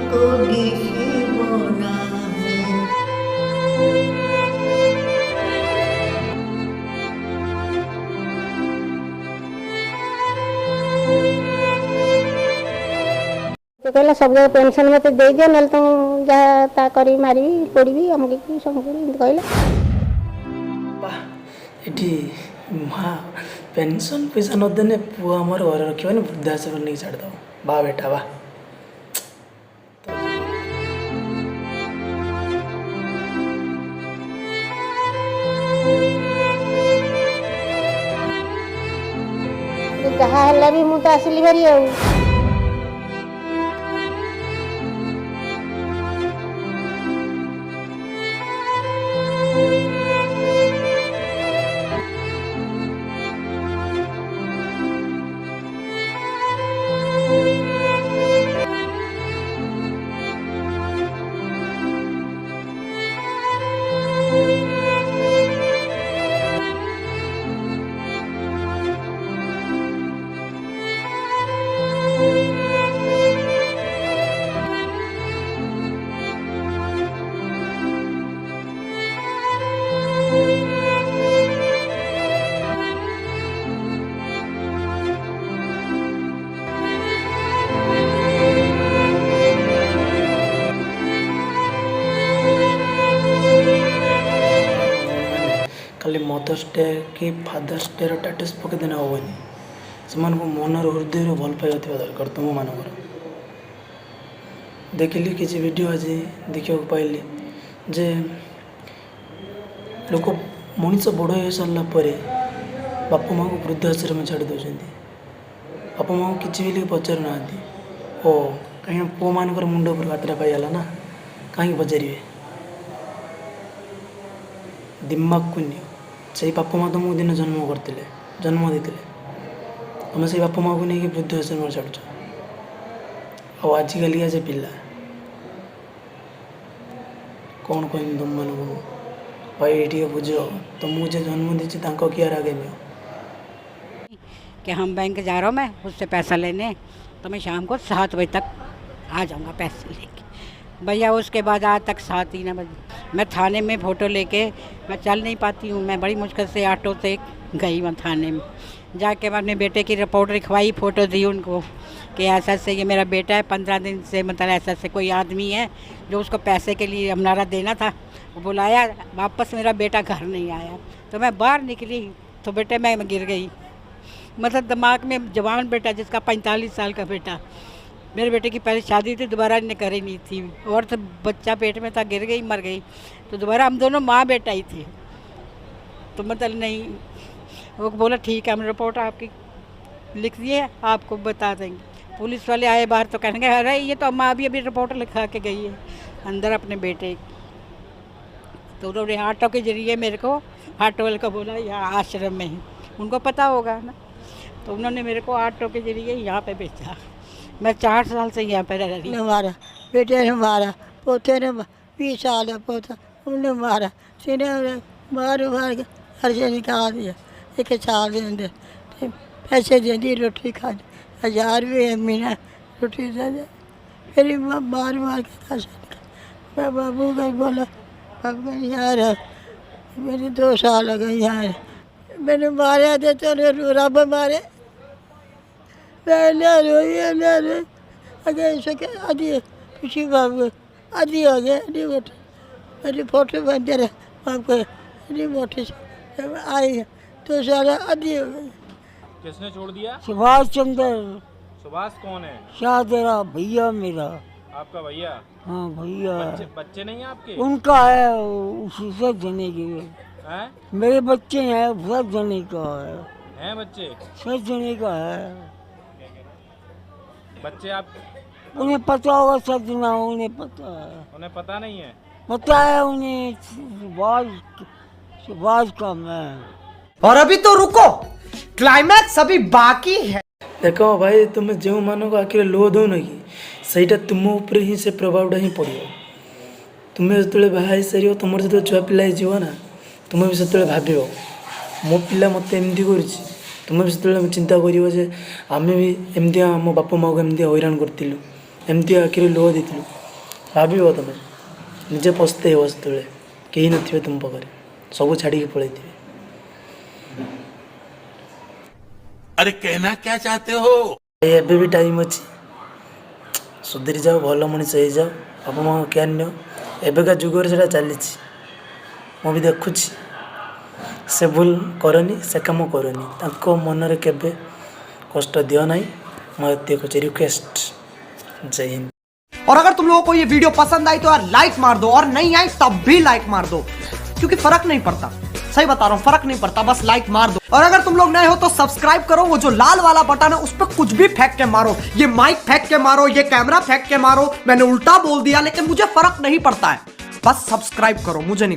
तो कहला सब पेंशन मत दे दियो ना तुम जहाँ करी मारी पड़ी आमको सब कहला एटी माँ पेंशन पैसा न देने पुआ आमर घर रखा वृद्धाश्रम नहीं छाड़ दो बा बेटा बा जहाँ है भी मुझे आसली भारी आ खाली मदर्स डे कि फादर्स डे टाटस पकईदेना हेनी से मनर हृदय भल पाइबा दरकार तुम मानकर देखिली किसी वीडियो आज देखा पाइली जे लोक मनीष बड़ हो सारा बापा माँ को वृद्धाश्रम छाड़ दौरान बापा माँ को किसी भी पचार ना ओ कहीं पुओ मान मुंड उपर हाथटा पाईगला ना कहीं पचारे दिमाग को नियो से बापा माँ तुमको दिन जन्म करते जन्म देते तुम से बापा माँ को लेकिन वृद्धाश्रम छाड़ आजिकल आज पिला कौन कह तुम मान भाई ये बुझ तुमको जो जन्म दीची किया आगे नियो कि हम बैंक जा रहा हूँ मैं उससे पैसा लेने तो मैं शाम को 7 बजे तक आ जाऊँगा पैसे लेके भैया उसके बाद आज तक 7 बजे मैं थाने में फ़ोटो लेके मैं चल नहीं पाती हूँ मैं बड़ी मुश्किल से ऑटो से गई वहाँ थाने में जाके मैं अपने बेटे की रिपोर्ट लिखवाई फ़ोटो दी उनको कि ऐसा से ये मेरा बेटा है 15 दिन से मतलब ऐसा से कोई आदमी है जो उसको पैसे के लिए हमारा देना था वो बुलाया वापस मेरा बेटा घर नहीं आया तो मैं बाहर निकली तो बेटे मैं गिर गई मतलब दिमाग में जवान बेटा जिसका 45 साल का बेटा मेरे बेटे की पहले शादी थी दोबारा ने करी नहीं थी और तो बच्चा पेट में था गिर गई मर गई तो दोबारा हम दोनों माँ बेटा ही थे तो मतलब नहीं वो बोला ठीक है हम रिपोर्ट आपकी लिख दिए आपको बता देंगे पुलिस वाले आए बाहर तो कहने अरे ये तो अम्मा अभी रिपोर्ट लिखा के गई है अंदर अपने बेटे तो उन्होंने ऑटो के जरिए मेरे को ऑटो वाले को बोला यहाँ आश्रम में ही उनको पता होगा ना तो उन्होंने मेरे को ऑटो के जरिए यहाँ पे भेजा मैं 4 साल से यहाँ पे रह रही हूँ। मारा बेटे ने मारा पोते ने 20 साल है पोता उन्हें मारा सीने मार मार के घर से निकाल दिया 1 साल दे पैसे दे दी रोटी खा 1000 भी महीना रोटी दे दे फिर मार मार के पैसे मैं बाबू का बोला बाबू यार मेरे 2 साल हो गए यार मैंने मारा थे तो रब मारे मैं रोई अगर सके आदि खुशी बाबू आदि हो गया नहीं मोटे मेरी फोटो बन दे रहा आपको नहीं मोटे से आई 2 साल आदि हो गए। किसने छोड़ दिया? सुभाष चंद्र। सुभाष कौन है? शाहदरा भैया मेरा। आपका भैया? हाँ भैया। बच्चे नहीं है आपके? उनका है उसी से जने के हैं? मेरे बच्चे हैं सब जने का हैं बच्चे? सब जने का है बच्चे आप उन्हें पता होगा सब जना उन्हें पता है। उन्हें पता नहीं है? पता है उन्हें सुभाष का मैं। और अभी तो रुको क्लाइमैक्स अभी बाकी है। देखो भाई तुम जो मान को आखिर लो दौ न कि सहीटा तुम ऊपर ही से प्रभावटा ही पड़ो तुम्हें जो बाहर सार तुम जो छुआ पिला ना तुम्हें भी से भाव मो पिला मत एमती कर तुम्हें भी से चिंता कर आम भी एमती मो बापा माँ को एमती हैरान करूँ एमती आखिर लुह देलु ଭାବିବ ତମେ ନିଜେ ପସ୍ତେଇବ ସେତେବେଳେ କେହି ନଥିବେ ତୁମ ପାଖରେ ସବୁ ଛାଡ଼ିକି ପଳେଇଥିବେ। अरे कहना क्या चाहते हो? ଏବେ ବି ଟାଇମ୍ ଅଛି, ସୁଧୁରି ଯାଅ, ଭଲ ମଣିଷ ହେଇଯାଅ, ବାପା ମାଆ କେୟାର ନିଅ। ଏବେକା ଯୁଗରେ ସେଇଟା ଚାଲିଛି, ମୁଁ ବି ଦେଖୁଛି। ସେ ଭୁଲ କରନି, ସେ କାମ କରନି, ତାଙ୍କ ମନରେ କେବେ କଷ୍ଟ ଦିଅ ନାହିଁ। ମୁଁ ଏତିକି କହୁଛି, ରିକ୍वेଷ୍ଟ। जय हिंद। और अगर तुम लोगों को ये वीडियो पसंद आई तो यार लाइक मार दो, और नहीं आई तब भी लाइक मार दो, क्योंकि फर्क नहीं पड़ता। सही बता रहा हूँ, फर्क नहीं पड़ता, बस लाइक मार दो। और अगर तुम लोग नए हो तो सब्सक्राइब करो, वो जो लाल वाला बटन है उस पर कुछ भी फेंक के मारो, ये माइक फेंक के मारो, ये कैमरा फेंक के मारो, मैंने उल्टा बोल दिया लेकिन मुझे फर्क नहीं पड़ता है, बस सब्सक्राइब करो, मुझे नहीं पता।